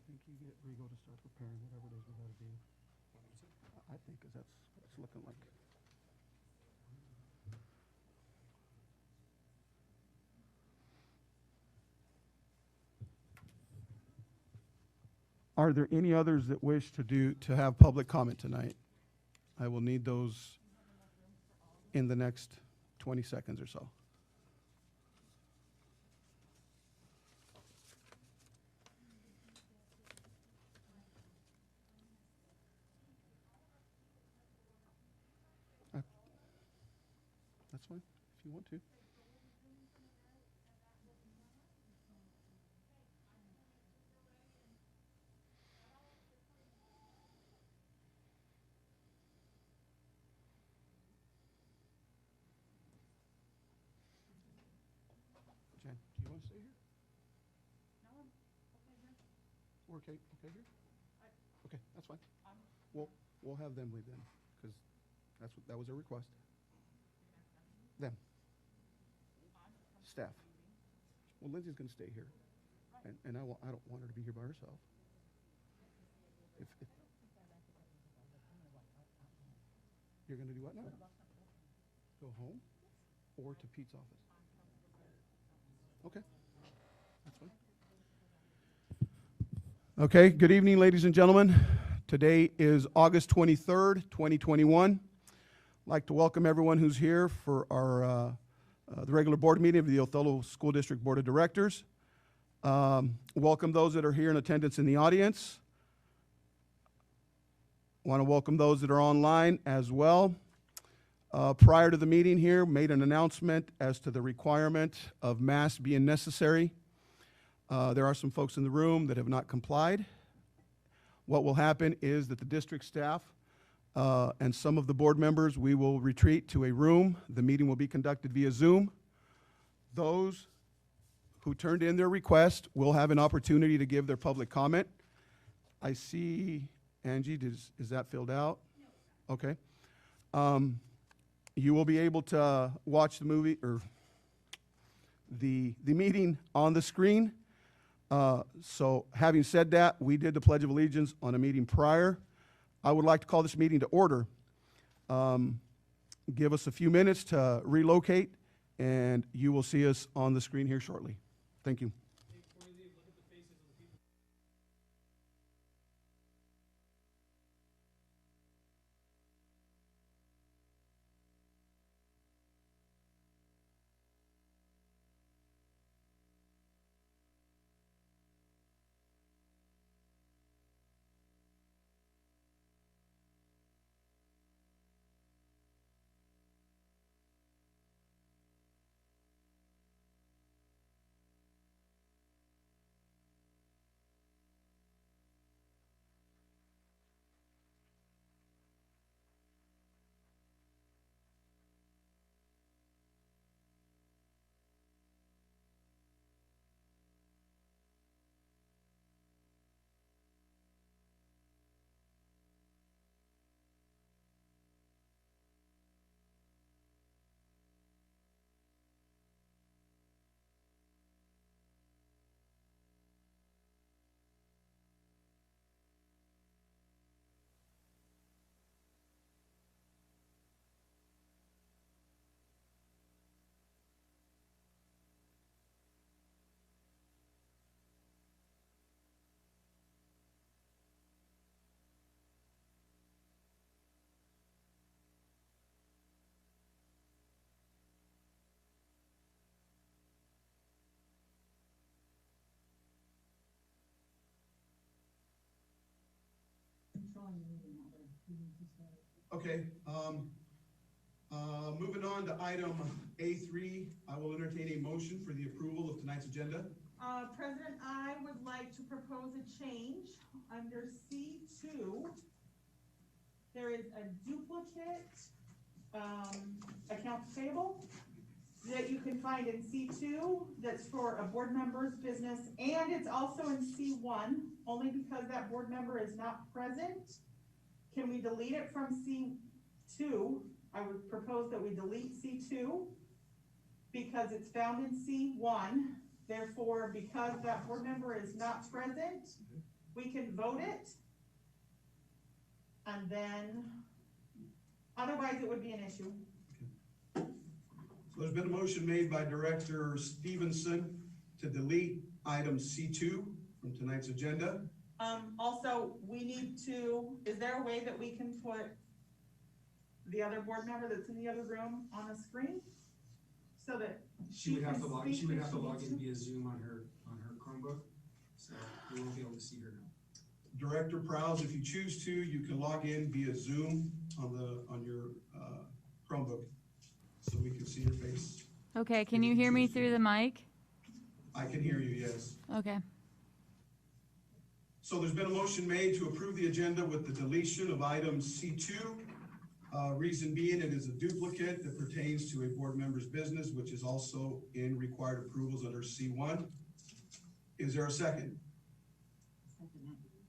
think you get Rigo to start preparing whatever it is we gotta do. I think, cause that's what it's looking like. Are there any others that wish to have public comment tonight? I will need those in the next 20 seconds or so. That's fine, if you want to. Jen, do you want to stay here? No, I'm okay here. We're okay here? Okay, that's fine. We'll have them leave then, because that was their request. Them. Staff. Well, Lindsay's going to stay here, and I don't want her to be here by herself. If you're going to do what now? Go home or to Pete's office? Okay, that's fine. Okay, good evening, ladies and gentlemen. Today is August 23rd, 2021. I'd like to welcome everyone who's here for our the regular board meeting of the Othello School District Board of Directors. Welcome those that are here in attendance in the audience. Want to welcome those that are online as well. Prior to the meeting here, made an announcement as to the requirement of masks being necessary. There are some folks in the room that have not complied. What will happen is that the district staff and some of the board members, we will retreat to a room. The meeting will be conducted via Zoom. Those who turned in their request will have an opportunity to give their public comment. I see, Angie, is that filled out? No. Okay. You will be able to watch the movie or the meeting on the screen. So having said that, we did the Pledge of Allegiance on a meeting prior. I would like to call this meeting to order. Give us a few minutes to relocate, and you will see us on the screen here shortly. Thank you. Before you leave, look at the faces of the people. Okay, moving on to item A3, I will entertain a motion for the approval of tonight's agenda. President, I would like to propose a change. Under C2, there is a duplicate accounts payable that you can find in C2 that's for a board member's business, and it's also in C1, only because that board member is not present. Can we delete it from C2? I would propose that we delete C2 because it's found in C1. Therefore, because that board member is not present, We can vote it. And then, otherwise it would be an issue. So there's been a motion made by Director Stevenson to delete item C2 from tonight's agenda. Also, we need to, is there a way that we can put the other board member that's in the other room on the screen? So that She would have to can log, speak she would if have to she log needs in to. via Zoom on her Chromebook, so we won't be able to see her now. Director Prowse, if you choose to, you can log in via Zoom on your Chromebook, so we can see your face. Okay, can you hear me through the mic? I can hear you, yes. Okay. So there's been a motion made to approve the agenda with the deletion of item C2. Reason being, it is a duplicate that pertains to a board member's business, which is also in required approvals under C1. Is there a second?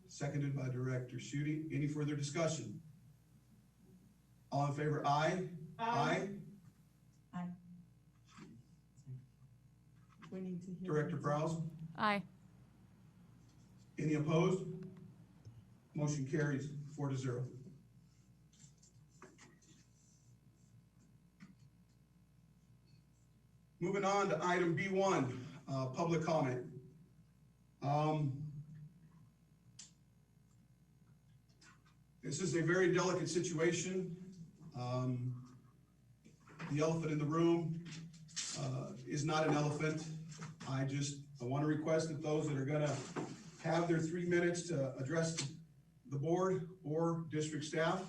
Seconded by Director Schutte. Any further discussion? All in favor, aye? Aye. We need to hear. Director Prowse? Aye. Any opposed? Motion carries 4-0. Moving on to item B1, public comment. This is a very delicate situation. The elephant in the room is not an elephant. I want to request that those that are gonna have their 3 minutes to address the board or district staff,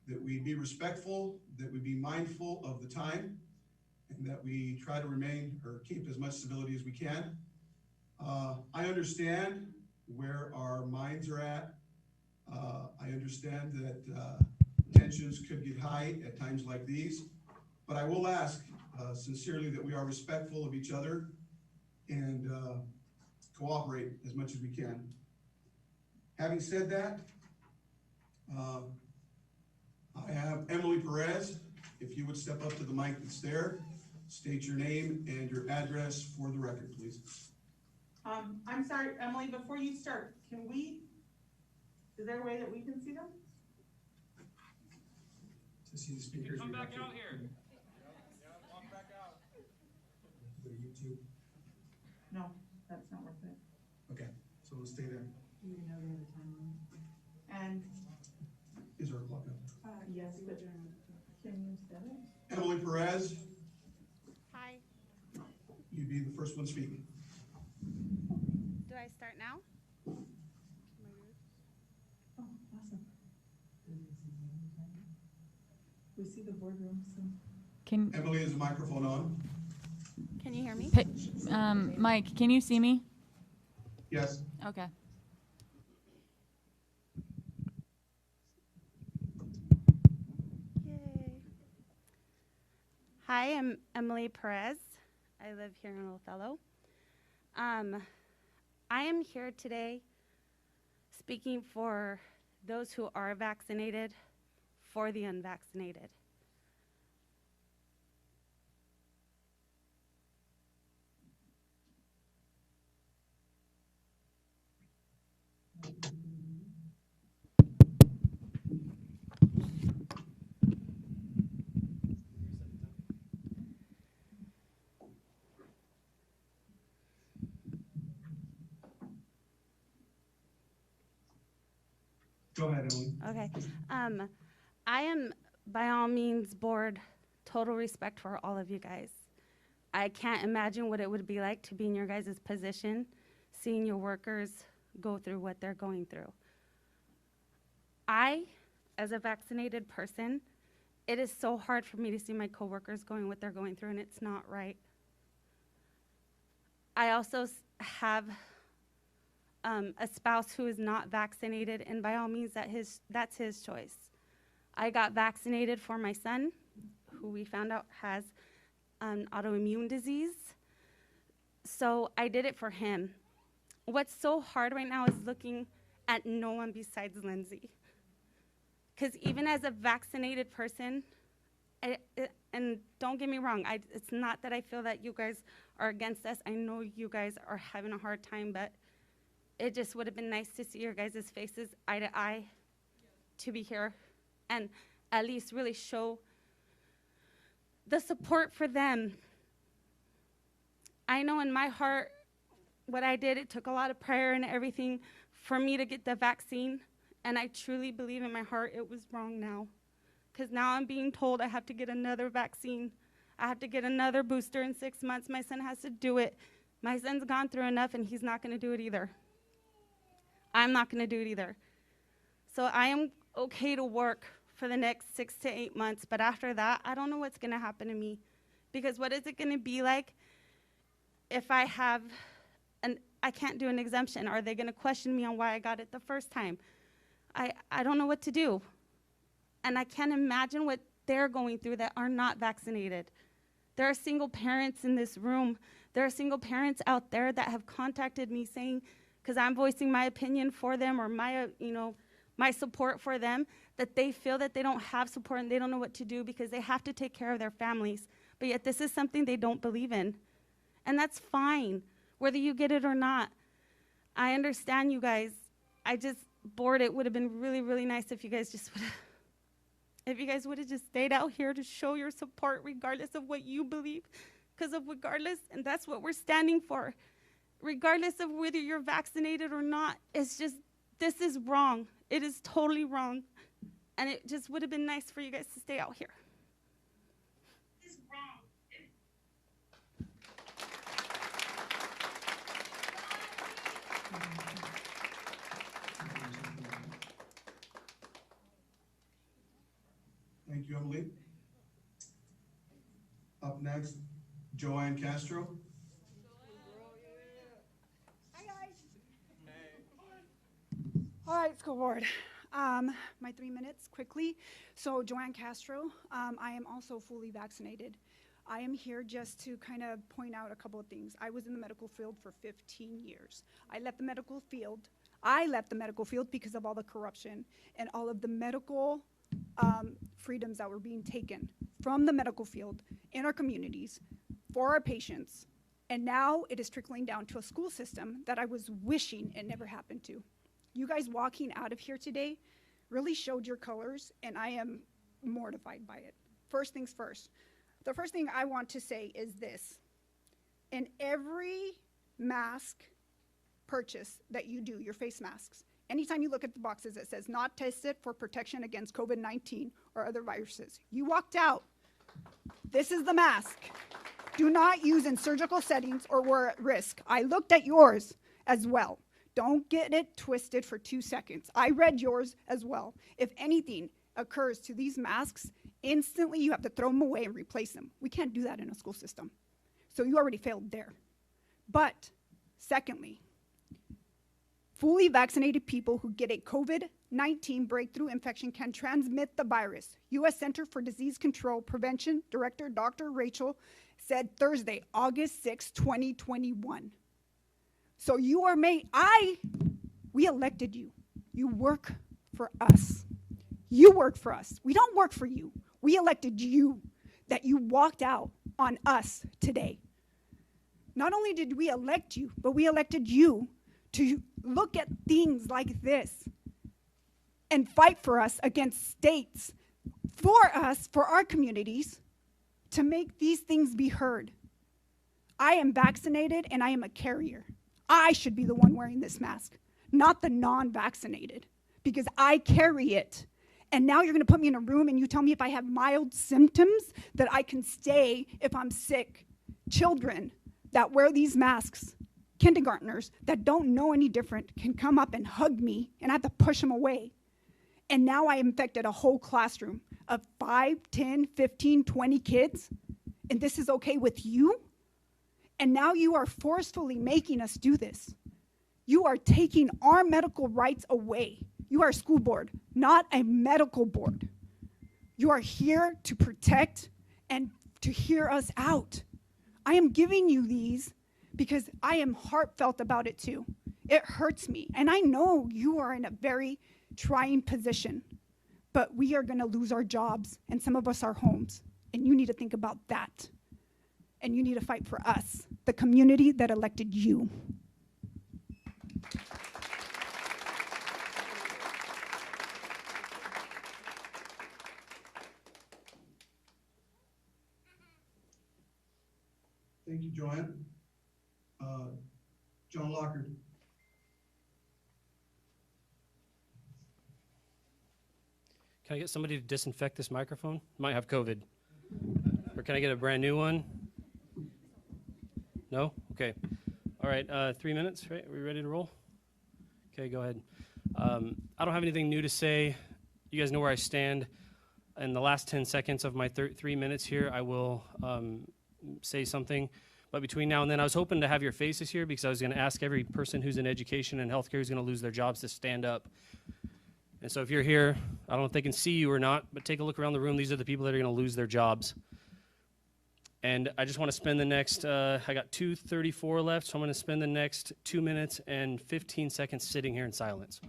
that we be respectful, that we be mindful of the time, and that we try to remain or keep as much civility as we can. I understand where our minds are at. I understand that tensions could get high at times like these, but I will ask sincerely that we are respectful of each other and cooperate as much as we can. Having said that, I have Emily Perez. If you would step up to the mic that's there, state your name and your address for the record, please. I'm sorry, Emily, before you start, is there a way that we can see them? To see the speakers. Come we have back to- out here. Walk back out. Go to YouTube. No, that's not worth it. Okay, so we'll stay there. And, Is there a clock up? yes, but can you set it? Emily Perez, Hi, you'd be the first one speaking. do I start now? Oh, awesome. We see the boardroom, so. Can, Emily, is the microphone on? Can you hear me? Mike, can you see me? Yes. Okay. Yay. Hi, I'm Emily Perez. I live here in Othello. I am here today speaking for those who are vaccinated, for the unvaccinated. Go ahead, Emily. Okay. I am, by all means, board, total respect for all of you guys. I can't imagine what it would be like to be in your guys' position, seeing your workers go through what they're going through. I, as a vaccinated person, it is so hard for me to see my coworkers going what they're going through, and it's not right. I also have a spouse who is not vaccinated, and by all means, that's his choice. I got vaccinated for my son, who we found out has an autoimmune disease. So I did it for him. What's so hard right now is looking at no one besides Lindsay. Because even as a vaccinated person, and don't get me wrong, it's not that I feel that you guys are against us. I know you guys are having a hard time, but it just would have been nice to see your guys' faces eye to eye, to be here and at least really show the support for them. I know in my heart what I did, it took a lot of prayer and everything for me to get the vaccine, and I truly believe in my heart it was wrong now, because now I'm being told I have to get another vaccine. I have to get another booster in 6 months. My son has to do it. My son's gone through enough, and he's not going to do it either. I'm not going to do it either. So I am okay to work for the next 6 to 8 months, but after that, I don't know what's going to happen to me, because what is it going to be like if I can't do an exemption? Are they going to question me on why I got it the first time? I don't know what to do. And I can't imagine what they're going through that are not vaccinated. There are single parents in this room. There are single parents out there that have contacted me saying, because I'm voicing my opinion for them or my support for them, that they feel that they don't have support and they don't know what to do because they have to take care of their families. But yet this is something they don't believe in. And that's fine, whether you get it or not. I understand you guys. I just, board, it would have been really, really nice if you guys just would have, if you guys would have just stayed out here to show your support regardless of what you believe, because of regardless, and that's what we're standing for. Regardless of whether you're vaccinated or not, it's just, this is wrong. It is totally wrong. And it just would have been nice for you guys to stay out here. It's wrong. Thank you, Emily. Up next, Joanne Castro. All right, school board. My 3 minutes quickly. So Joanne Castro, I am also fully vaccinated. I am here just to kind of point out a couple of things. I was in the medical field for 15 years. I left the medical field because of all the corruption and all of the medical freedoms that were being taken from the medical field in our communities for our patients. And now it is trickling down to a school system that I was wishing it never happened to. You guys walking out of here today really showed your colors, and I am mortified by it. First things first. The first thing I want to say is this. In every mask purchase that you do, your face masks, anytime you look at the boxes, it says not tested for protection against COVID-19 or other viruses. You walked out. This is the mask. Do not use in surgical settings or we're at risk. I looked at yours as well. Don't get it twisted for 2 seconds. I read yours as well. If anything occurs to these masks, instantly you have to throw them away and replace them. We can't do that in a school system. So you already failed there. But secondly, fully vaccinated people who get a COVID-19 breakthrough infection can transmit the virus. U.S. Center for Disease Control Prevention Director Dr. Rachel said Thursday, August 6, 2021. So you are we elected you. You work for us. You work for us. We don't work for you. We elected you, that you walked out on us today. Not only did we elect you, but we elected you to look at things like this and fight for us against states, for us, for our communities, to make these things be heard. I am vaccinated and I am a carrier. I should be the one wearing this mask, not the non-vaccinated, because I carry it. And now you're gonna put me in a room and you tell me if I have mild symptoms that I can stay if I'm sick. Children that wear these masks, kindergartners that don't know any different, can come up and hug me and I have to push them away. And now I infected a whole classroom of 5, 10, 15, 20 kids, and this is okay with you? And now you are forcefully making us do this. You are taking our medical rights away. You are a school board, not a medical board. You are here to protect and to hear us out. I am giving you these because I am heartfelt about it too. It hurts me. And I know you are in a very trying position, but we are gonna lose our jobs and some of us our homes. And you need to think about that. And you need to fight for us, the community that elected you. Thank you, Joanne. John Lockard. Can I get somebody to disinfect this microphone? Might have COVID. Or can I get a brand new one? No? Okay. All right, 3 minutes, right? Are we ready to roll? Okay, go ahead. I don't have anything new to say. You guys know where I stand. In the last 10 seconds of my 3 minutes here, I will say something. But between now and then, I was hoping to have your faces here because I was going to ask every person who's in education and healthcare who's going to lose their jobs to stand up. And so if you're here, I don't know if they can see you or not, but take a look around the room. These are the people that are going to lose their jobs. And I just want to spend the next, I got 2:34 left, so I'm going to spend the next 2 minutes and 15 seconds sitting here in silence.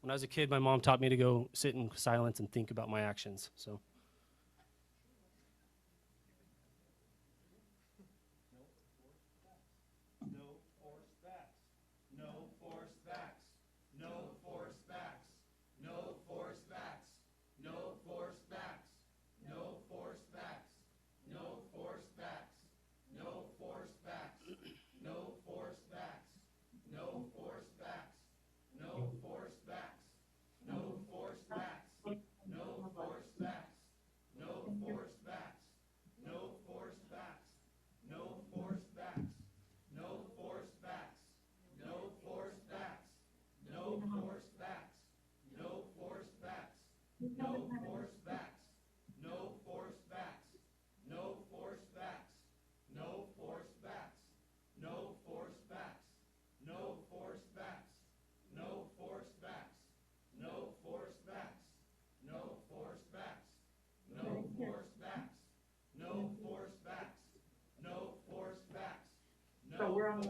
When I was a kid, my mom taught me to go sit in silence and think about my actions, so. So we're on.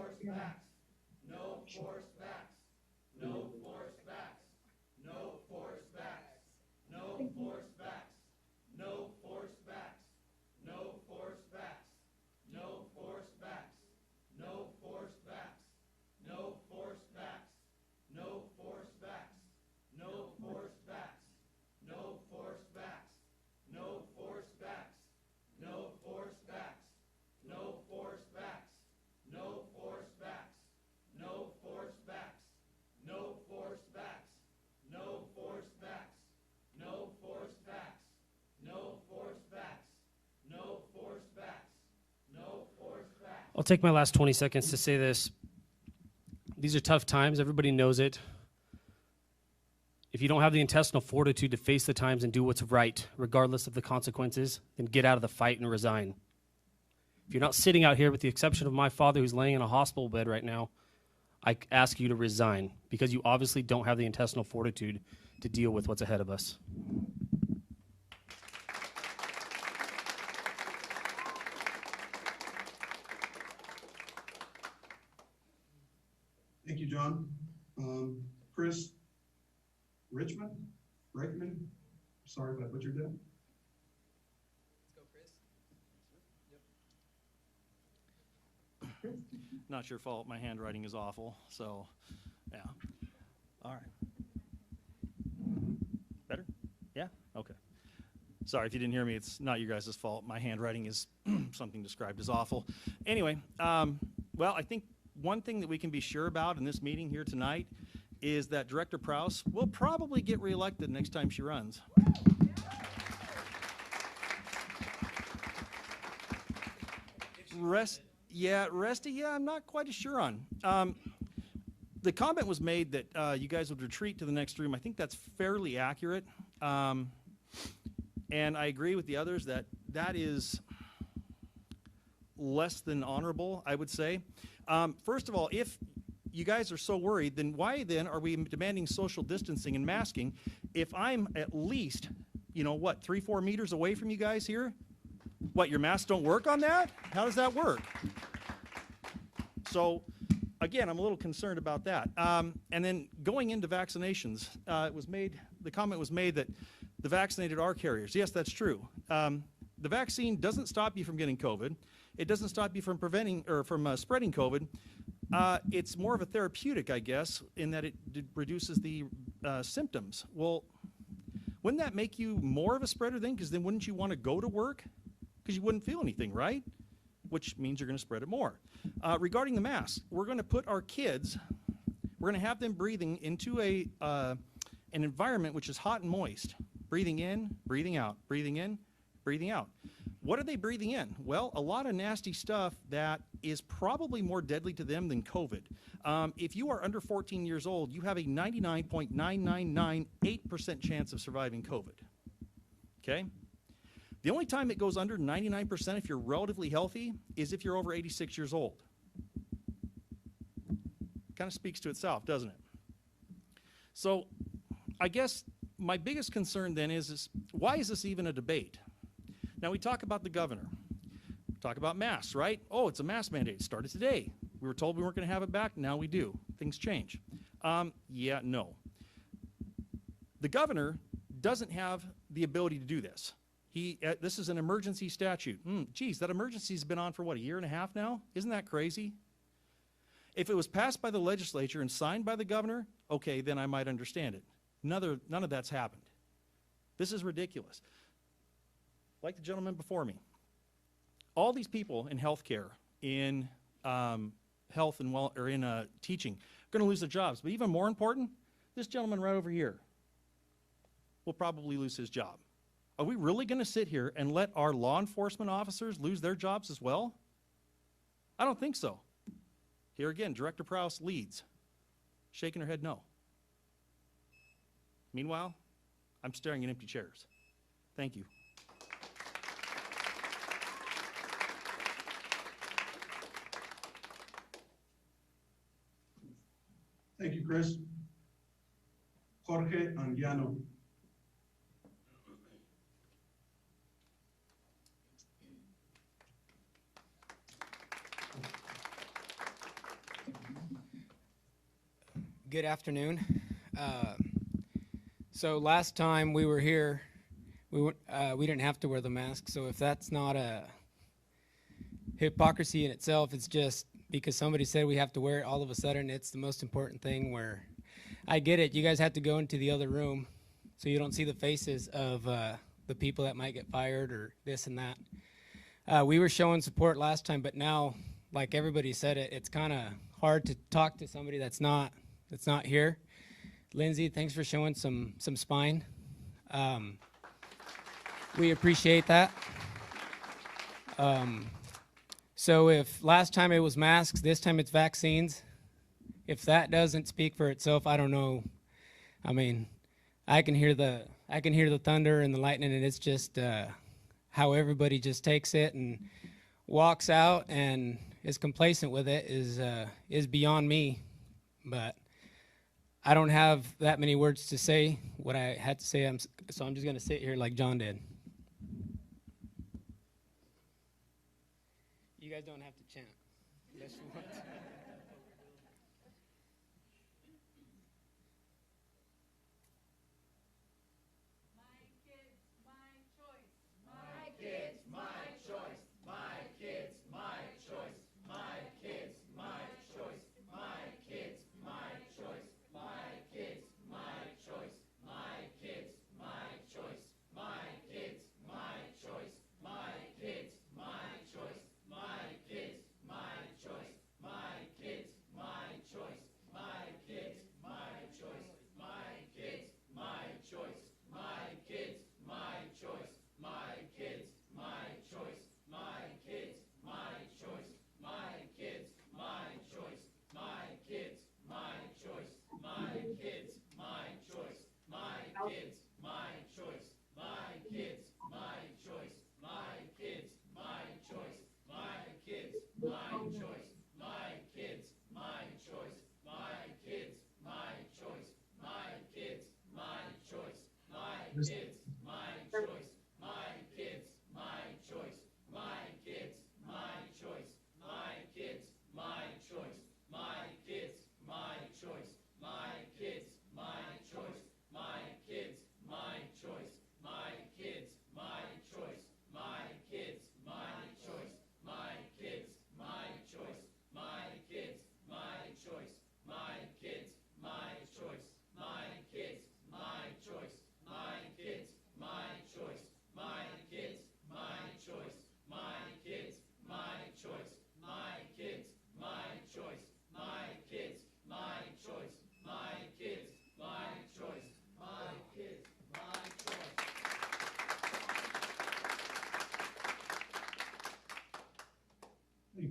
I'll take my last 20 seconds to say this. These are tough times. Everybody knows it. If you don't have the intestinal fortitude to face the times and do what's right, regardless of the consequences, then get out of the fight and resign. If you're not sitting out here, with the exception of my father who's laying in a hospital bed right now, I ask you to resign because you obviously don't have the intestinal fortitude to deal with what's ahead of us. Thank you, John. Chris Reichman? Sorry if I butchered that. Not your fault. My handwriting is awful. So, yeah. All right. Better? Yeah? Okay. Sorry if you didn't hear me. It's not you guys' fault. My handwriting is something described as awful. Anyway, well, I think one thing that we can be sure about in this meeting here tonight is that Director Prowse will probably get reelected next time she runs. Resty, I'm not quite as sure on. The comment was made that you guys would retreat to the next room. I think that's fairly accurate. And I agree with the others that that is less than honorable, I would say. First of all, if you guys are so worried, then why then are we demanding social distancing and masking if I'm at least, 3-4 meters away from you guys here? What, your masks don't work on that? How does that work? So, again, I'm a little concerned about that. And then going into vaccinations, the comment was made that the vaccinated are carriers. Yes, that's true. The vaccine doesn't stop you from getting COVID. It doesn't stop you from preventing or from spreading COVID. it's more of a therapeutic, I guess, in that it reduces the symptoms. Well, wouldn't that make you more of a spreader then? Because then wouldn't you want to go to work? Because you wouldn't feel anything, right? Which means you're going to spread it more. Regarding the mask, we're going to put our kids, we're going to have them breathing into an environment which is hot and moist. Breathing in, breathing out, breathing in, breathing out. What are they breathing in? Well, a lot of nasty stuff that is probably more deadly to them than COVID. If you are under 14 years old, you have a 99.9998% chance of surviving COVID. Okay? The only time it goes under 99% if you're relatively healthy is if you're over 86 years old. Kind of speaks to itself, doesn't it? So I guess my biggest concern then is why is this even a debate? Now we talk about the governor. We talk about masks, right? Oh, it's a mask mandate. It started today. We were told we weren't going to have it back. Now we do. Things change. Yeah, no. The governor doesn't have the ability to do this. This is an emergency statute. Geez, that emergency's been on for what, a year and a half now? Isn't that crazy? If it was passed by the legislature and signed by the governor, okay, then I might understand it. None of that's happened. This is ridiculous. Like the gentleman before me, all these people in healthcare, in health and in teaching, are going to lose their jobs. But even more important, this gentleman right over here will probably lose his job. Are we really going to sit here and let our law enforcement officers lose their jobs as well? I don't think so. Here again, Director Prowse leads, shaking her head no. Meanwhile, I'm staring at empty chairs. Thank you. Thank you, Chris. Jorge Anguiano. Good afternoon. So last time we were here, we didn't have to wear the mask. So if that's not a hypocrisy in itself, it's just because somebody said we have to wear it, all of a sudden it's the most important thing. Where I get it, you guys have to go into the other room so you don't see the faces of the people that might get fired or this and that. We were showing support last time, but now, like everybody said, it's kind of hard to talk to somebody that's not here. Lindsay, thanks for showing some spine. We appreciate that. So if last time it was masks, this time it's vaccines. If that doesn't speak for itself, I don't know. I mean, I can hear the thunder and the lightning, and it's just how everybody just takes it and walks out and is complacent with it is beyond me. But I don't have that many words to say what I had to say, so I'm just going to sit here like John did. You guys don't have to chant unless you want to.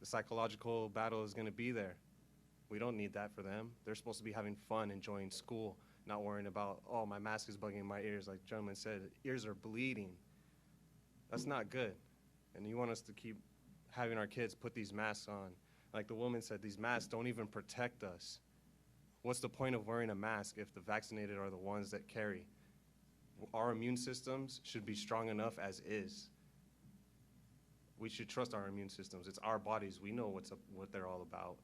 The psychological battle is going to be there. We don't need that for them. They're supposed to be having fun, enjoying school, not worrying about, oh, my mask is bugging my ears. Like the gentleman said, ears are bleeding. That's not good. And you want us to keep having our kids put these masks on. Like the woman said, these masks don't even protect us. What's the point of wearing a mask if the vaccinated are the ones that carry? Our immune systems should be strong enough as is. We should trust our immune systems. It's our bodies. We know what they're all about.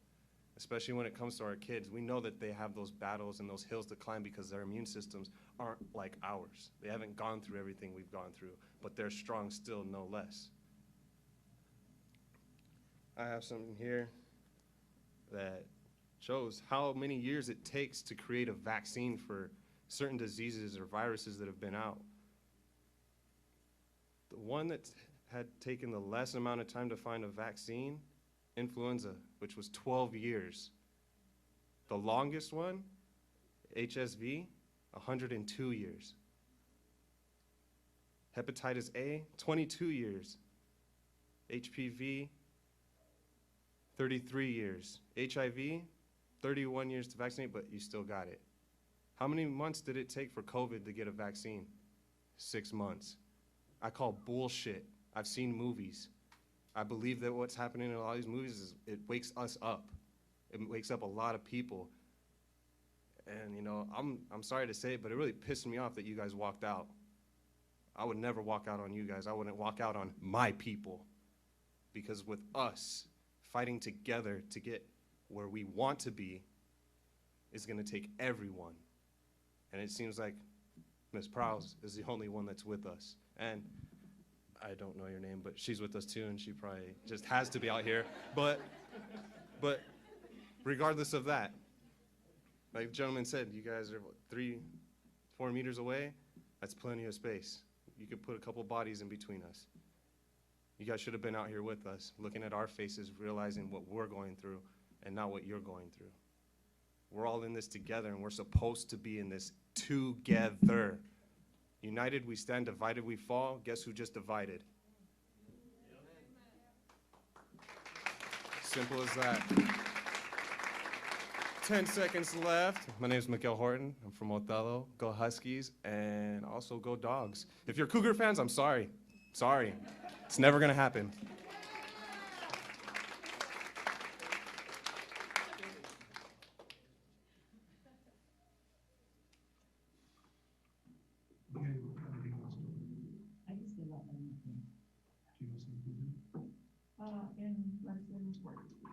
Especially when it comes to our kids. We know that they have those battles and those hills to climb because their immune systems aren't like ours. They haven't gone through everything we've gone through, but they're strong still, no less. I have something here that shows how many years it takes to create a vaccine for certain diseases or viruses that have been out. The one that had taken the less amount of time to find a vaccine, influenza, which was 12 years. The longest one, HSV, 102 years. Hepatitis A, 22 years. HPV, 33 years. HIV, 31 years to vaccinate, but you still got it. How many months did it take for COVID to get a vaccine? 6 months. I call bullshit. I've seen movies. I believe that what's happening in a lot of these movies is it wakes us up. It wakes up a lot of people. And you know, I'm sorry to say it, but it really pissed me off that you guys walked out. I would never walk out on you guys. I wouldn't walk out on my people. Because with us fighting together to get where we want to be is gonna take everyone. And it seems like Ms. Prowse is the only one that's with us. And I don't know your name, but she's with us too, and she probably just has to be out here. But regardless of that, like the gentleman said, you guys are what, 3-4 meters away. That's plenty of space. You could put a couple bodies in between us. You guys should have been out here with us, looking at our faces, realizing what we're going through and not what you're going through. We're all in this together, and we're supposed to be in this together. United we stand, divided we fall. Guess who just divided? Simple as that. 10 seconds left. My name is Miguel Horton. I'm from Othello. Go Huskies, and also go Dogs. If you're Cougar fans, I'm sorry. Sorry. It's never gonna happen.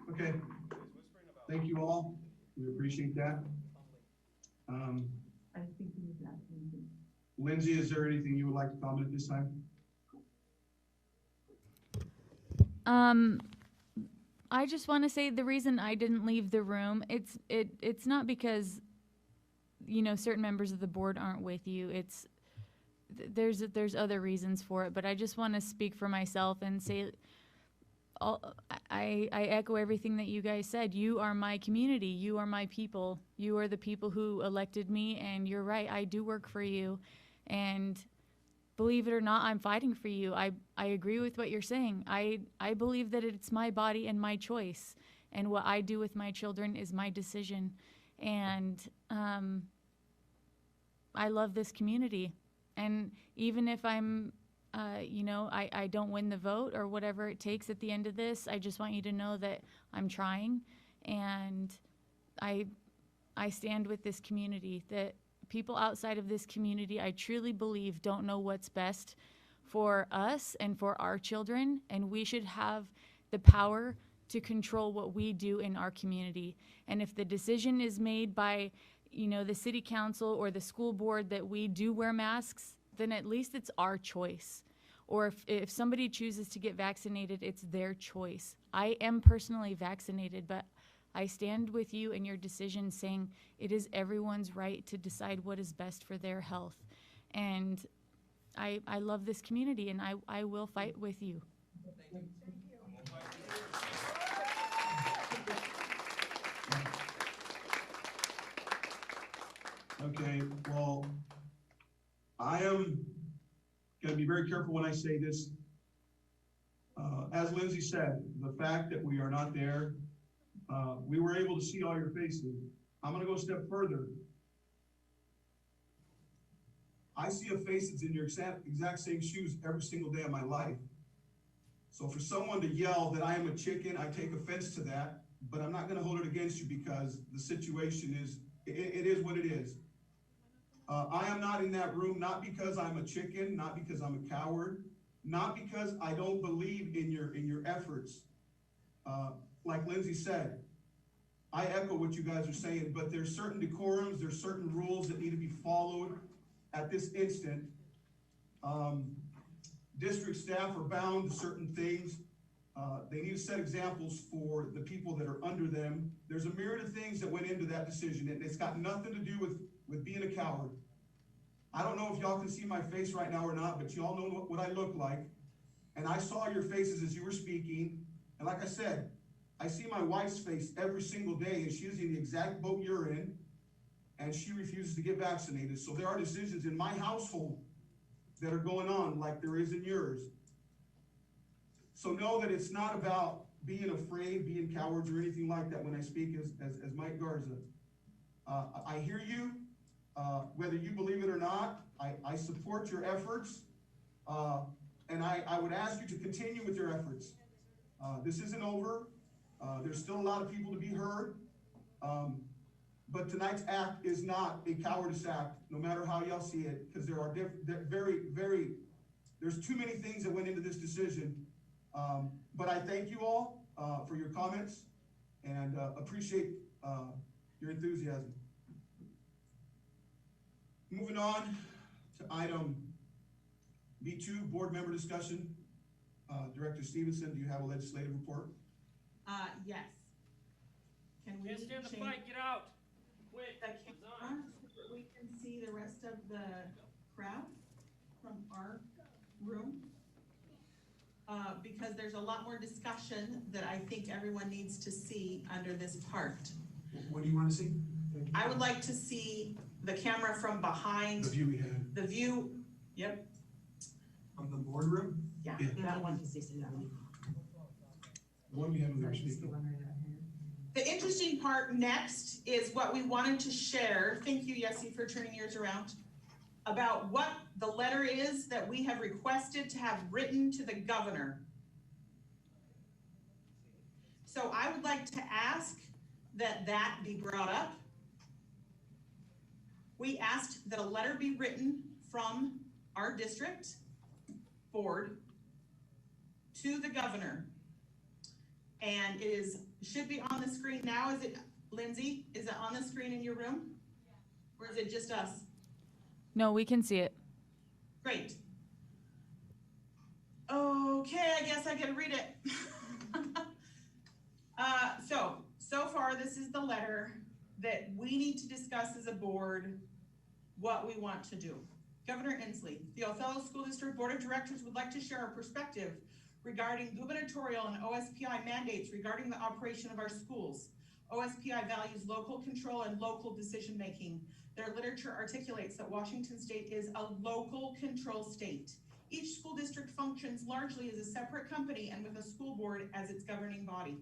Okay, thank you all. We appreciate that. Lindsay, is there anything you would like to comment at this time? I just want to say the reason I didn't leave the room, it's not because, you know, certain members of the board aren't with you. It's there's other reasons for it, but I just want to speak for myself and say I echo everything that you guys said. You are my community. You are my people. You are the people who elected me, and you're right. I do work for you, and believe it or not, I'm fighting for you. I agree with what you're saying. I believe that it's my body and my choice, and what I do with my children is my decision. And I love this community, and even if I'm you know, I don't win the vote or whatever it takes at the end of this, I just want you to know that I'm trying, and I stand with this community, that people outside of this community, I truly believe, don't know what's best for us and for our children, and we should have the power to control what we do in our community. And if the decision is made by, you know, the city council or the school board that we do wear masks, then at least it's our choice. Or if somebody chooses to get vaccinated, it's their choice. I am personally vaccinated, but I stand with you in your decision, saying it is everyone's right to decide what is best for their health. And I love this community, and I will fight with you. Okay, well, I am going to be very careful when I say this. As Lindsay said, the fact that we are not there, we were able to see all your faces. I'm gonna go a step further. I see a face that's in your exact same shoes every single day of my life. So for someone to yell that I am a chicken, I take offense to that, but I'm not gonna hold it against you because the situation is, it is what it is. I am not in that room, not because I'm a chicken, not because I'm a coward, not because I don't believe in your efforts. Like Lindsay said, I echo what you guys are saying, but there's certain decorums, there's certain rules that need to be followed at this instant. District staff are bound to certain things. They need to set examples for the people that are under them. There's a myriad of things that went into that decision, and it's got nothing to do with being a coward. I don't know if y'all can see my face right now or not, but y'all know what I look like. And I saw your faces as you were speaking. And like I said, I see my wife's face every single day, and she is in the exact boat you're in, and she refuses to get vaccinated. So there are decisions in my household that are going on like there is in yours. So know that it's not about being afraid, being cowards, or anything like that when I speak as Mike Garza. I hear you, whether you believe it or not. I support your efforts, and I would ask you to continue with your efforts. This isn't over. There's still a lot of people to be heard, but tonight's act is not a cowardice act, no matter how y'all see it, because there are there's too many things that went into this decision. But I thank you all for your comments and appreciate your enthusiasm. Moving on to item B2, board member discussion. Director Stevenson, do you have a legislative report? Yes. Can we Can't stand the change fight, get out. Quick. the camera so that we can see the rest of the crowd from our room? Because there's a lot more discussion that I think everyone needs to see under this part. What do you want to see? I would like to see the camera from behind, The view we had. the view, yep, Of the boardroom? yeah, Yeah. that one. The one we had when they were speaking. The interesting part next is what we wanted to share, thank you, Yessie, for turning yours around, about what the letter is that we have requested to have written to the governor. So I would like to ask that that be brought up. We asked that a letter be written from our district board to the governor. And it should be on the screen now. Is it, Lindsay, is it on the screen in your room? Or is it just us? No, we can see it. Great. Okay, I guess I can read it. So far, this is the letter that we need to discuss as a board what we want to do. Governor Inslee, the Othello School District Board of Directors would like to share our perspective regarding gubernatorial and OSPI mandates regarding the operation of our schools. OSPI values local control and local decision-making. Their literature articulates that Washington State is a local control state. Each school district functions largely as a separate company and with a school board as its governing body.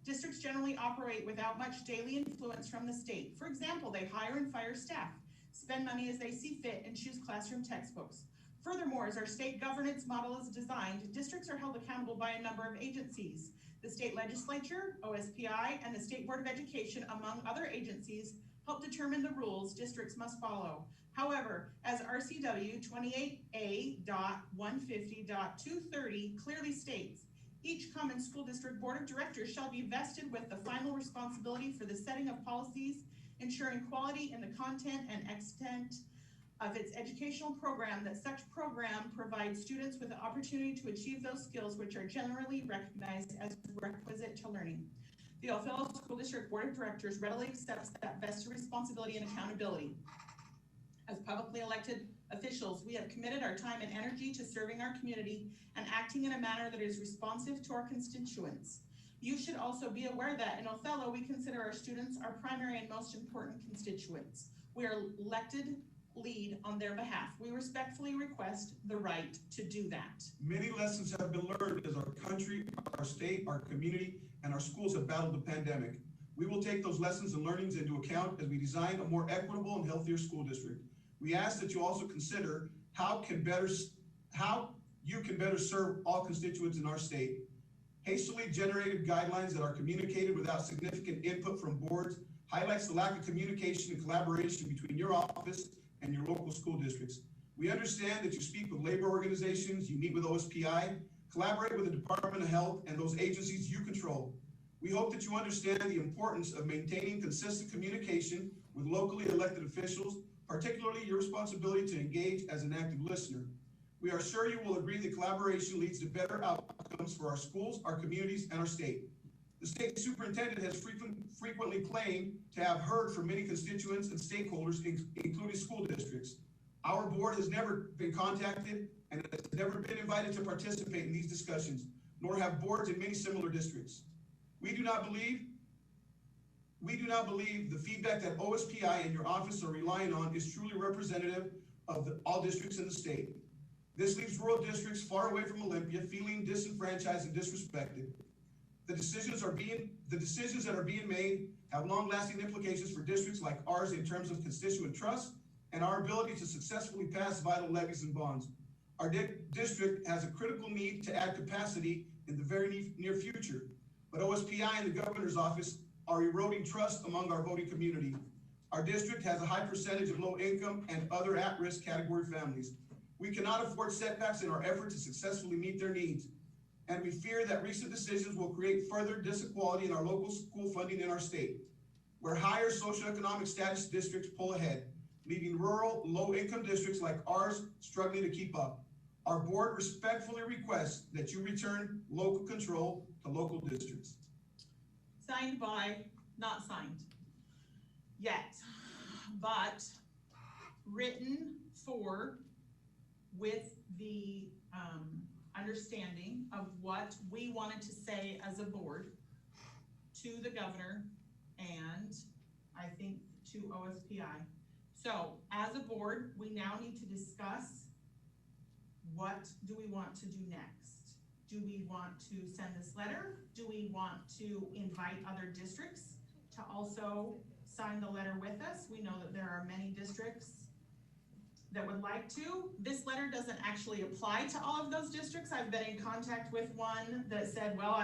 Districts generally operate without much daily influence from the state. For example, they hire and fire staff, spend money as they see fit, and choose classroom textbooks. Furthermore, as our state governance model is designed, districts are held accountable by a number of agencies. The state legislature, OSPI, and the State Board of Education, among other agencies, help determine the rules districts must follow. However, as RCW 28A.150.230 clearly states, each common school district board of directors shall be vested with the final responsibility for the setting of policies, ensuring quality in the content and extent of its educational program, that such program provides students with the opportunity to achieve those skills which are generally recognized as requisite to learning. The Othello School District Board of Directors readily accepts that vested responsibility and accountability. As publicly elected officials, we have committed our time and energy to serving our community and acting in a manner that is responsive to our constituents. You should also be aware that in Othello, we consider our students our primary and most important constituents. We are elected lead on their behalf. We respectfully request the right to do that. Many lessons have been learned as our country, our state, our community, and our schools have battled the pandemic. We will take those lessons and learnings into account as we design a more equitable and healthier school district. We ask that you also consider how you can better serve all constituents in our state. Hastily generated guidelines that are communicated without significant input from boards highlights the lack of communication and collaboration between your office and your local school districts. We understand that you speak with labor organizations, you meet with OSPI, collaborate with the Department of Health and those agencies you control. We hope that you understand the importance of maintaining consistent communication with locally elected officials, particularly your responsibility to engage as an active listener. We are sure you will agree that collaboration leads to better outcomes for our schools, our communities, and our state. The state superintendent has frequently claimed to have heard from many constituents and stakeholders, including school districts. Our board has never been contacted and has never been invited to participate in these discussions, nor have boards in many similar districts. We do not believe the feedback that OSPI and your office are relying on is truly representative of all districts in the state. This leaves rural districts far away from Olympia feeling disenfranchised and disrespected. The decisions that are being made have long-lasting implications for districts like ours in terms of constituent trust and our ability to successfully pass vital levies and bonds. Our district has a critical need to add capacity in the very near future, but OSPI and the governor's office are eroding trust among our voting community. Our district has a high percentage of low income and other at-risk category families. We cannot afford setbacks in our effort to successfully meet their needs, and we fear that recent decisions will create further disequality in our local school funding in our state, where higher socioeconomic status districts pull ahead, leaving rural, low-income districts like ours struggling to keep up. Our board respectfully requests that you return local control to local districts. Signed by, not signed yet, but written for with the understanding of what we wanted to say as a board to the governor and I think to OSPI. So as a board, we now need to discuss what do we want to do next. Do we want to send this letter? Do we want to invite other districts to also sign the letter with us? We know that there are many districts that would like to. This letter doesn't actually apply to all of those districts. I've been in contact with one that said, well,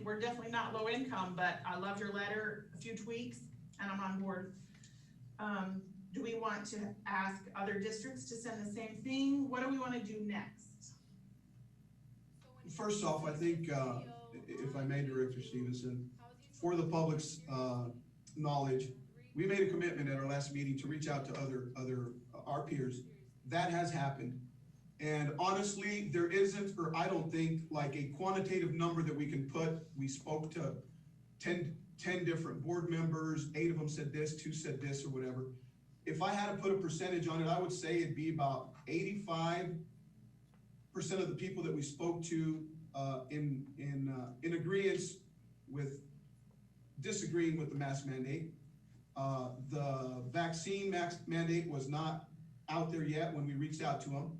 we're definitely not low income, but I loved your letter, a few tweaks, and I'm on board. Do we want to ask other districts to send the same thing? What do we want to do next? First off, I think, if I may, Director Stevenson, for the public's knowledge, we made a commitment at our last meeting to reach out to our peers. That has happened. And honestly, there isn't, or I don't think, like a quantitative number that we can put. We spoke to 10 different board members, 8 of them said this, 2 said this, or whatever. If I had to put a percentage on it, I would say it'd be about 85% of the people that we spoke to in agreement with disagreeing with the mask mandate. The vaccine mandate was not out there yet when we reached out to them,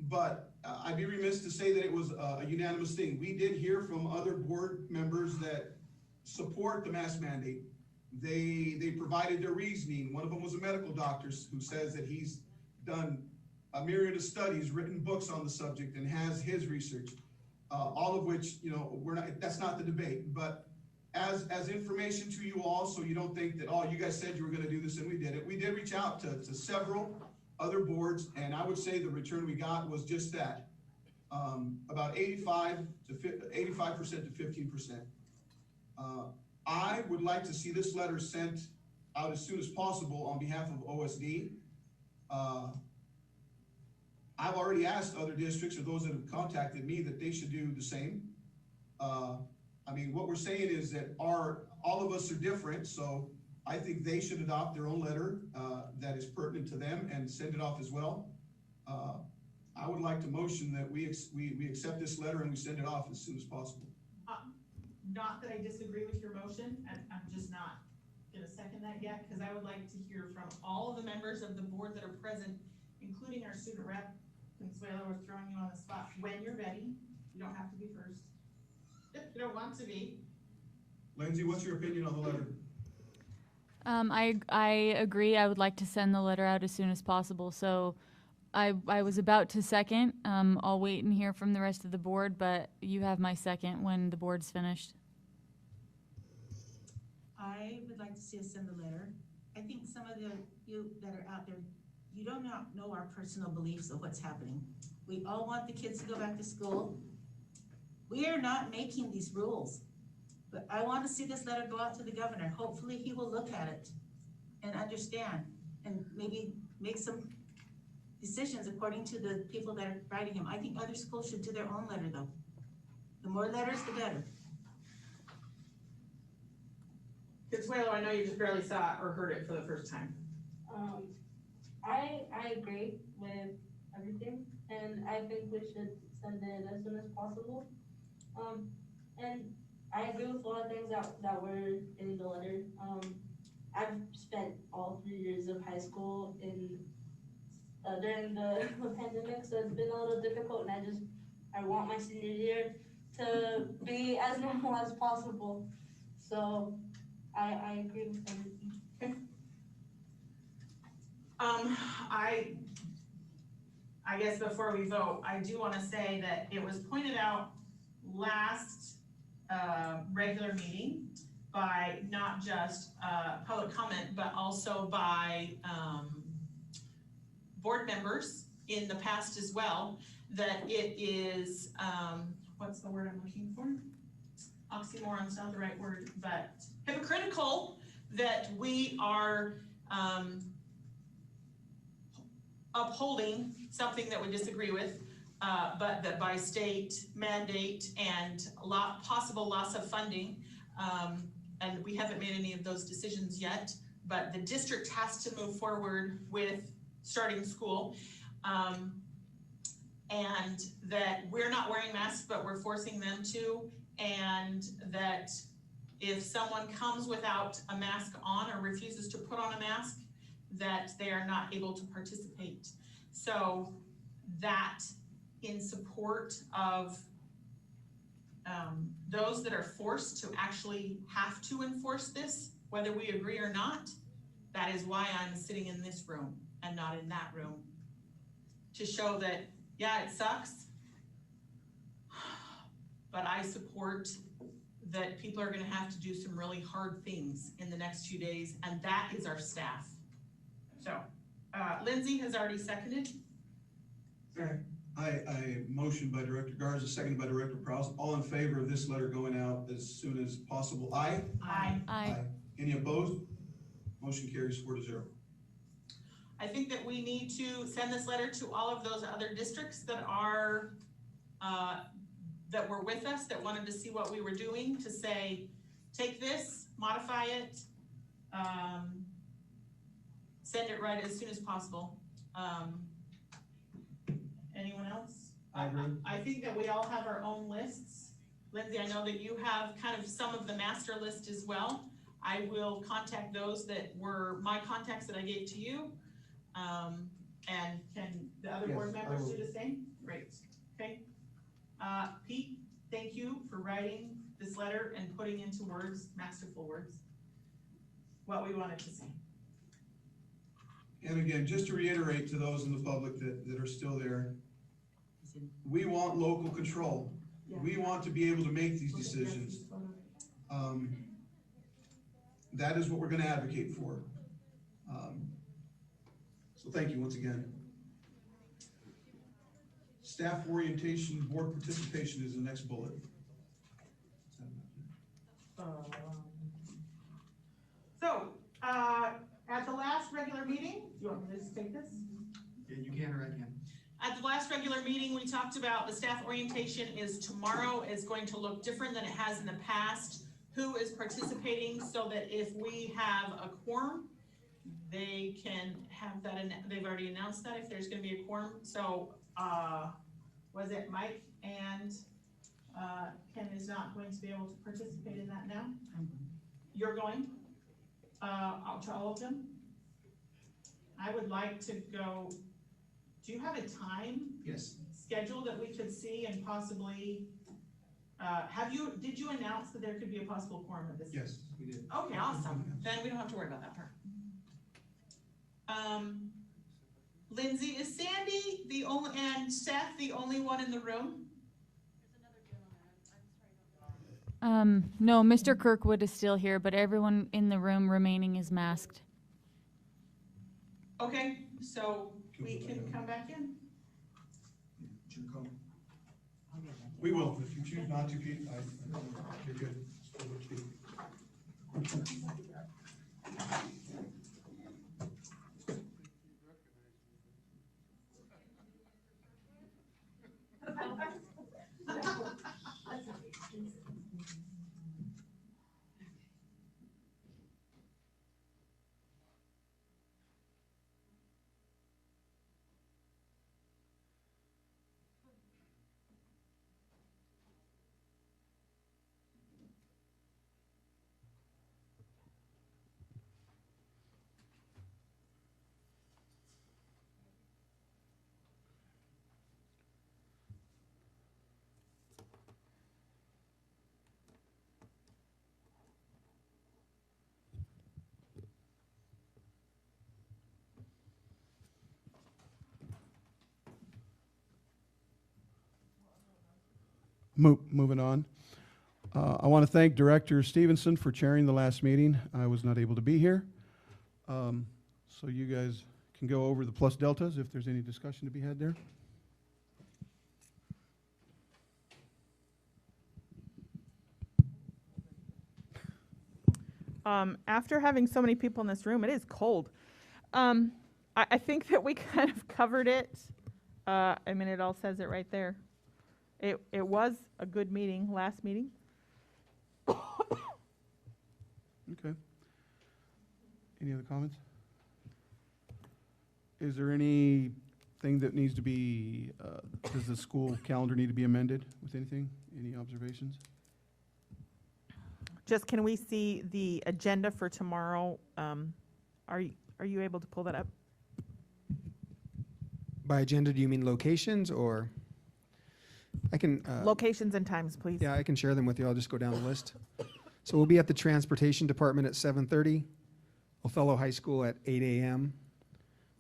but I'd be remiss to say that it was a unanimous thing. We did hear from other board members that support the mask mandate. They provided their reasoning. One of them was a medical doctor who says that he's done a myriad of studies, written books on the subject, and has his research, all of which, that's not the debate, but as information to you all, so you don't think that, oh, you guys said you were gonna do this and we did it. We did reach out to several other boards, and I would say the return we got was just that, about 85% to 15%. I would like to see this letter sent out as soon as possible on behalf of OSD. I've already asked other districts or those that have contacted me that they should do the same. I mean, what we're saying is that all of us are different, so I think they should adopt their own letter that is pertinent to them and send it off as well. I would like to motion that we accept this letter and we send it off as soon as possible. Not that I disagree with your motion, I'm just not gonna second that yet? Because I would like to hear from all of the members of the board that are present, including our student rep. Consuelo, we're throwing you on the spot. When you're ready, you don't have to be first. If you don't want to be. Lindsay, what's your opinion on the letter? I agree. I would like to send the letter out as soon as possible. So I was about to second. I'll wait and hear from the rest of the board, but you have my second when the board's finished. I would like to see us send the letter. I think some of you that are out there, you do not know our personal beliefs of what's happening. We all want the kids to go back to school. We are not making these rules, but I want to see this letter go out to the governor. Hopefully he will look at it and understand and maybe make some decisions according to the people that are writing him. I think other schools should do their own letter though. The more letters, the better. Consuelo, I know you just barely saw it or heard it for the first time. I agree with everything, and I think we should send it as soon as possible. And I agree with a lot of things that were in the letter. I've spent all 3 years of high school during the pandemic, so it's been a little difficult, and I want my senior year to be as normal as possible. So I agree with everything. Okay. I guess before we vote, I do want to say that it was pointed out last regular meeting by not just public comment, but also by board members in the past as well, that it is, what's the word I'm looking for? Oxymoron's not the right word, but hypocritical that we are upholding something that we disagree with, but that by state mandate and possible loss of funding, and we haven't made any of those decisions yet, but the district has to move forward with starting school, and that we're not wearing masks, but we're forcing them to, and that if someone comes without a mask on or refuses to put on a mask, that they are not able to participate. So that in support of those that are forced to actually have to enforce this, whether we agree or not, that is why I'm sitting in this room and not in that room. To show that, yeah, it sucks, but I support that people are gonna have to do some really hard things in the next few days, and that is our staff. So, Lindsay has already seconded. I motioned by Director Garza, seconded by Director Prowse. All in favor of this letter going out as soon as possible? Aye? Aye. Aye. Any opposed? Motion carries 4-0. I think that we need to send this letter to all of those other districts that are, that were with us, that wanted to see what we were doing, to say, take this, modify it, send it right as soon as possible. Anyone else? I agree. I think that we all have our own lists. Lindsay, I know that you have kind of some of the master list as well. I will contact those that were my contacts that I gave to you. And can the other board members do the same? Great, okay. Pete, thank you for writing this letter and putting into words, masterful words, what we wanted to see. And again, just to reiterate to those in the public that are still there, we want local control. We want to be able to make these decisions. That is what we're gonna advocate for. So thank you once again. Staff orientation, board participation is the next bullet. So, at the last regular meeting, do you want me to just take this? Yeah, you can or I can. At the last regular meeting, we talked about the staff orientation is tomorrow, is going to look different than it has in the past. Who is participating, so that if we have a quorum, they can have that, they've already announced that if there's gonna be a quorum. So, was it Mike and Ken is not going to be able to participate in that now? You're going? to all of them? I would like to go, do you have a time Yes, schedule that we could see and possibly, did you announce that there could be a possible quorum at this? yes, we did. Okay, awesome. Then we don't have to worry about that part. Lindsay, is Sandy the only, and Seth the only one in the room? No, Mr. Kirkwood is still here, but everyone in the room remaining is masked. Okay, so we can come back in. It's your call. We will, if you choose not to, Pete, you're good. Moving on. I want to thank Director Stevenson for chairing the last meeting. I was not able to be here. So you guys can go over the plus deltas if there's any discussion to be had there. After having so many people in this room, it is cold. I think that we kind of covered it. I mean, it all says it right there. It was a good meeting, last meeting. Okay. Any other comments? Is there anything that needs to be, does the school calendar need to be amended with anything? Any observations? Just can we see the agenda for tomorrow? Are you able to pull that up? By agenda, do you mean locations or? I can. Locations and times, please. Yeah, I can share them with you. I'll just go down the list. So we'll be at the Transportation Department at 7:30, Othello High School at 8 a.m.,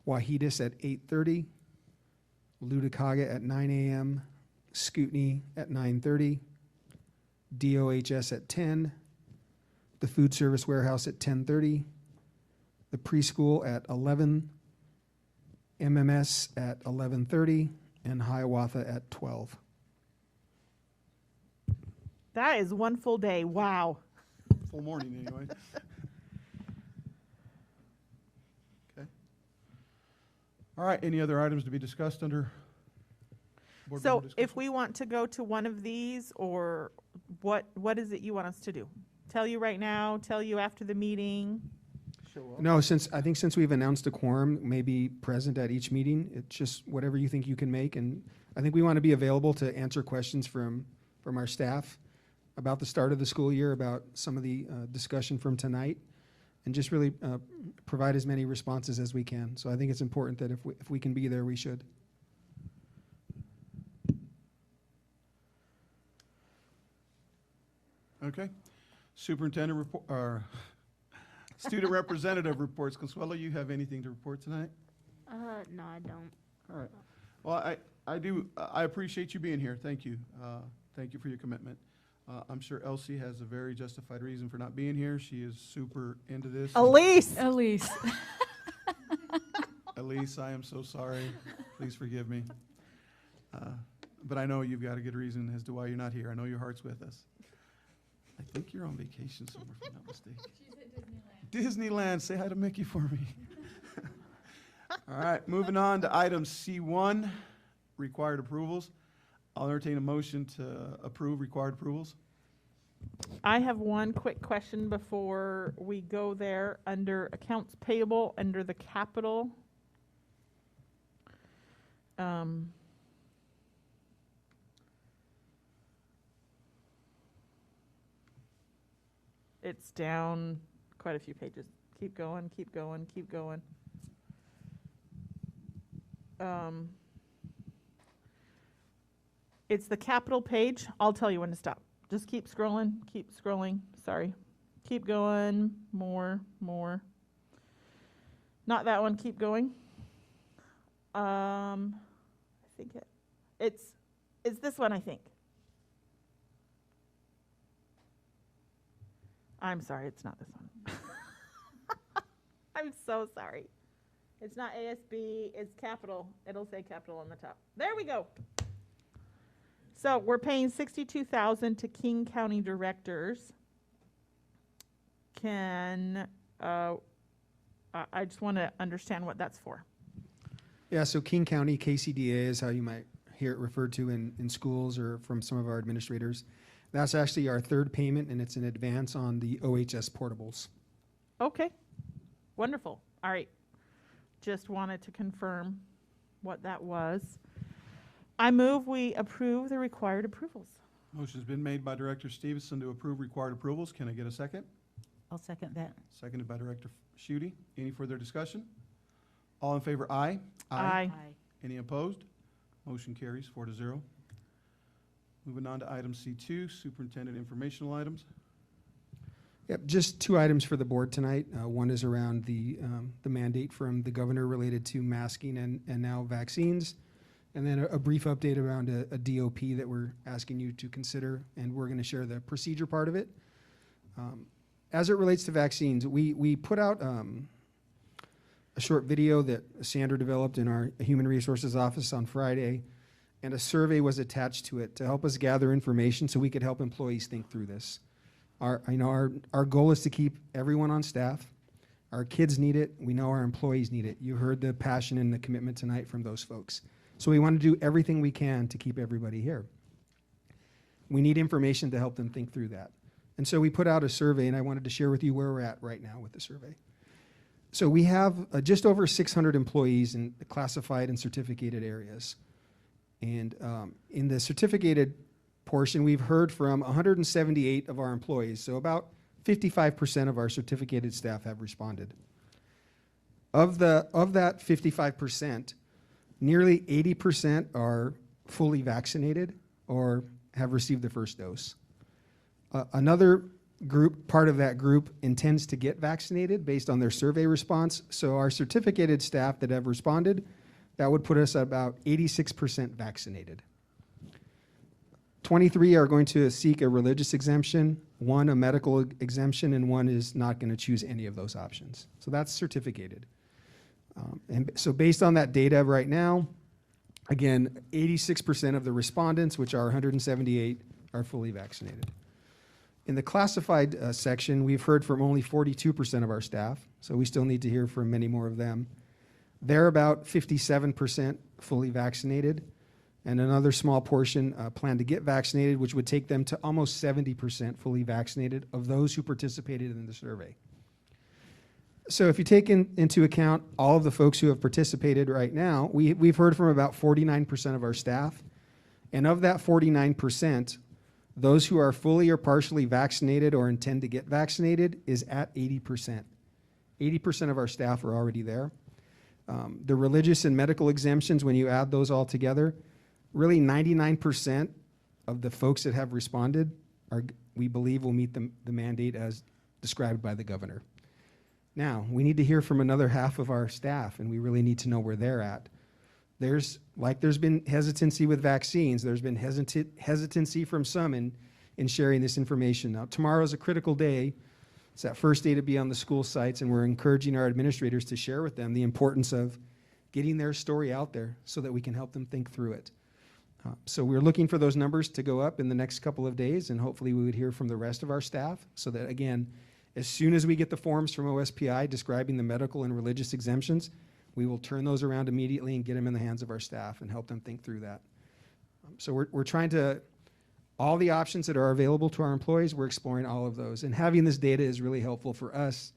Wahidas at 8:30, Ludicauga at 9 a.m., Scootney at 9:30, DOHS at 10, the Food Service Warehouse at 10:30, the preschool at 11, MMS at 11:30, and Hiawatha at 12. That is one full day. Wow. Full morning, anyway. Okay. All right, any other items to be discussed under board member So discussion? if we want to go to one of these, or what is it you want us to do? Tell you right now, tell you after the meeting? No, I think since we've announced a quorum, may be present at each meeting. It's just whatever you think you can make, and I think we want to be available to answer questions from our staff about the start of the school year, about some of the discussion from tonight, and just really provide as many responses as we can. So I think it's important that if we can be there, we should. Okay. Superintendent report, or student representative reports. Consuelo, you have anything to report tonight? No, I don't. All right. Well, I do, I appreciate you being here. Thank you. Thank you for your commitment. I'm sure Elsie has a very justified reason for not being here. She is super into this. Elise! Elise. Elise, I am so sorry. Please forgive me. But I know you've got a good reason as to why you're not here. I know your heart's with us. I think you're on vacation somewhere, if I'm not mistaken. She's at Disneyland. Disneyland, say hi to Mickey for me. All right, moving on to item C1, required approvals. I'll entertain a motion to approve required approvals. I have one quick question before we go there. Under accounts payable, under the capital, it's down quite a few pages. keep going, keep going, keep going. It's the capital page. I'll tell you when to stop. Just keep scrolling, sorry. Keep going, more. Not that one, keep going. I think it's this one, I think. I'm sorry, it's not this one. I'm so sorry. It's not ASB, it's capital. It'll say capital on the top. There we go. So we're paying $62,000 to King County directors. I just want to understand what that's for. Yeah, so King County, KCDA is how you might hear it referred to in schools or from some of our administrators. That's actually our third payment, and it's an advance on the OHS portables. Okay, wonderful. All right, just wanted to confirm what that was. I move we approve the required approvals. Motion's been made by Director Stevenson to approve required approvals. Can I get a second? I'll second that. Seconded by Director Schutte. Any further discussion? All in favor, aye. Aye. Any opposed? Motion carries 4-0. Moving on to item C2, Superintendent informational items. Yep, just 2 items for the board tonight. One is around the mandate from the governor related to masking and now vaccines. And then a brief update around a DOP that we're asking you to consider, and we're going to share the procedure part of it. As it relates to vaccines, we put out a short video that Sandra developed in our Human Resources office on Friday, and a survey was attached to it to help us gather information so we could help employees think through this. Our goal is to keep everyone on staff. Our kids need it. We know our employees need it. You heard the passion and the commitment tonight from those folks. So we want to do everything we can to keep everybody here. We need information to help them think through that. And so we put out a survey, and I wanted to share with you where we're at right now with the survey. So we have just over 600 employees in the classified and certificated areas. And in the certificated portion, we've heard from 178 of our employees. So about 55% of our certificated staff have responded. Of that 55%, nearly 80% are fully vaccinated or have received the first dose. Another group, part of that group, intends to get vaccinated based on their survey response. So our certificated staff that have responded, that would put us at about 86% vaccinated. 23 are going to seek a religious exemption, 1 a medical exemption, and 1 is not going to choose any of those options. So that's certificated. And so based on that data right now, again, 86% of the respondents, which are 178, are fully vaccinated. In the classified section, we've heard from only 42% of our staff, so we still need to hear from many more of them. They're about 57% fully vaccinated, and another small portion plan to get vaccinated, which would take them to almost 70% fully vaccinated of those who participated in the survey. So if you take into account all of the folks who have participated right now, we've heard from about 49% of our staff, and of that 49%, those who are fully or partially vaccinated or intend to get vaccinated is at 80%. 80% of our staff are already there. The religious and medical exemptions, when you add those all together, really 99% of the folks that have responded we believe will meet the mandate as described by the governor. Now, we need to hear from another half of our staff, and we really need to know where they're at. There's been hesitancy with vaccines. There's been hesitancy from some in sharing this information. Now, tomorrow is a critical day. It's that first day to be on the school sites, and we're encouraging our administrators to share with them the importance of getting their story out there so that we can help them think through it. So we're looking for those numbers to go up in the next couple of days, and hopefully we would hear from the rest of our staff so that, again, as soon as we get the forms from OSPI describing the medical and religious exemptions, we will turn those around immediately and get them in the hands of our staff and help them think through that. So we're trying to, all the options that are available to our employees, we're exploring all of those. And having this data is really helpful for us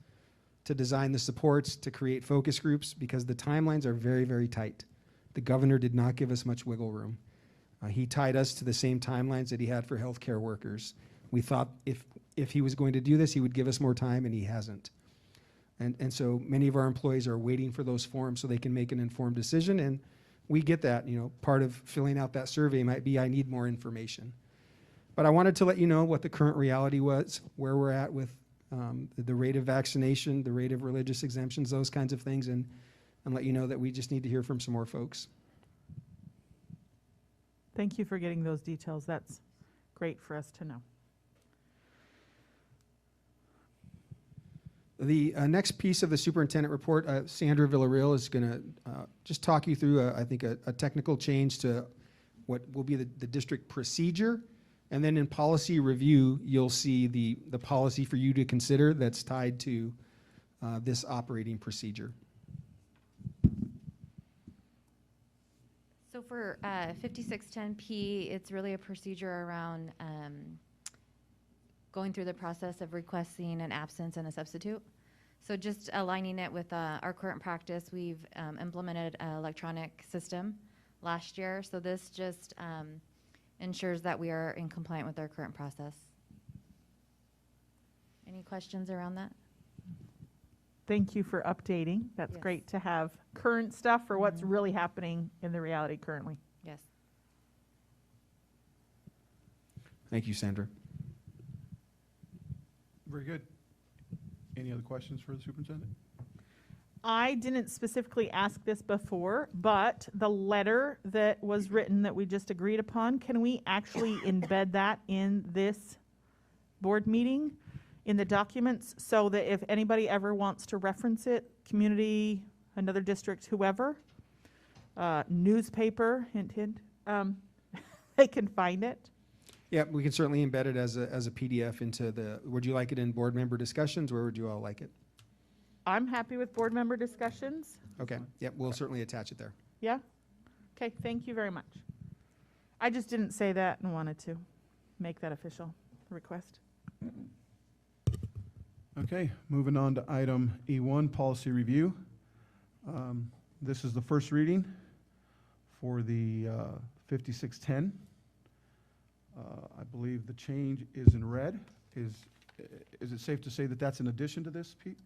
to design the supports, to create focus groups, because the timelines are very, very tight. The governor did not give us much wiggle room. He tied us to the same timelines that he had for healthcare workers. We thought if he was going to do this, he would give us more time, and he hasn't. And so many of our employees are waiting for those forms so they can make an informed decision. And we get that, part of filling out that survey might be, I need more information. But I wanted to let you know what the current reality was, where we're at with the rate of vaccination, the rate of religious exemptions, those kinds of things, and let you know that we just need to hear from some more folks. Thank you for getting those details. That's great for us to know. The next piece of the superintendent report, Sandra Villarreal is going to just talk you through, I think, a technical change to what will be the district procedure. And then in policy review, you'll see the policy for you to consider that's tied to this operating procedure. So for 5610P, it's really a procedure around going through the process of requesting an absence and a substitute. So just aligning it with our current practice, we've implemented an electronic system last year. So this just ensures that we are in compliant with our current process. Any questions around that? Thank you for updating. That's Yes. great to have current stuff for what's really happening in the reality currently. Yes. Thank you, Sandra. Very good. Any other questions for the superintendent? I didn't specifically ask this before, but the letter that was written that we just agreed upon, can we actually embed that in this board meeting, in the documents, so that if anybody ever wants to reference it, community, another district, whoever, newspaper, hint, hint, they can find it? Yeah, we can certainly embed it as a PDF into the, would you like it in board member discussions, where would you all like it? I'm happy with board member discussions. Okay, yep, we'll certainly attach it there. Yeah? Okay, thank you very much. I just didn't say that and wanted to make that official request. Okay, moving on to item E1, policy review. This is the first reading for the 5610. I believe the change is in red. Is it safe to say that that's in addition to this, Pete?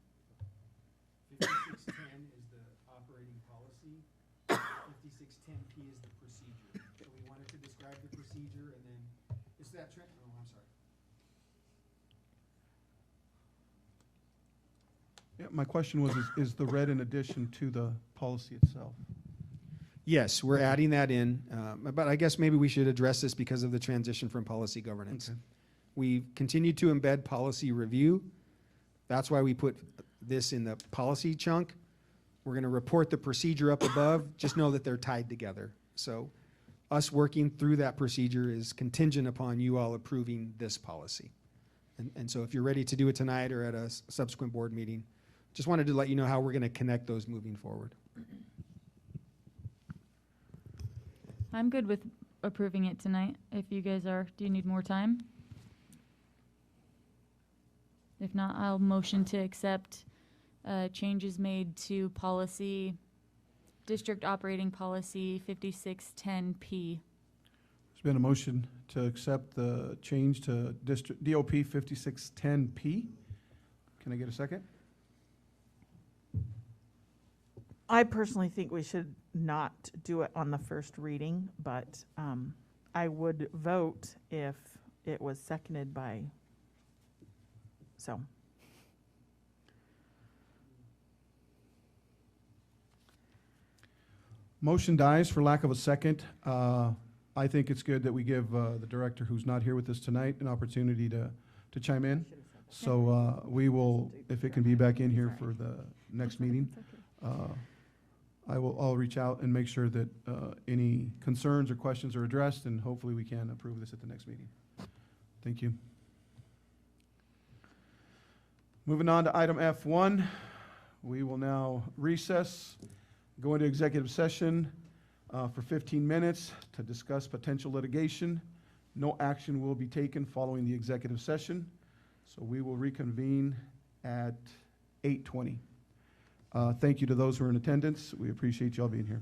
5610 is the operating policy. 5610P is the procedure. So we wanted to describe the procedure, and then it's that oh, I'm sorry. Yeah, my question was, is the red in addition to the policy itself? Yes, we're adding that in, but I guess maybe we should address this because of the transition from policy governance. Okay. We've continued to embed policy review. That's why we put this in the policy chunk. We're going to report the procedure up above. Just know that they're tied together. So us working through that procedure is contingent upon you all approving this policy. And so if you're ready to do it tonight or at a subsequent board meeting, just wanted to let you know how we're going to connect those moving forward. I'm good with approving it tonight. If you guys are, do you need more time? If not, I'll motion to accept changes made to policy, district operating policy 5610P. There's been a motion to accept the change to district DOP 5610P. Can I get a second? I personally think we should not do it on the first reading, but I would vote if it was seconded by, so. Motion dies for lack of a second. I think it's good that we give the director who's not here with us tonight an opportunity to chime in. So we will, if it can be back in here for the next meeting, I'll reach out and make sure that any concerns or questions are addressed, and hopefully we can approve this at the next meeting. Thank you. Moving on to item F1, we will now recess, go into executive session for 15 minutes to discuss potential litigation. No action will be taken following the executive session, so we will reconvene at 8:20. Thank you to those who are in attendance. We appreciate you all being here.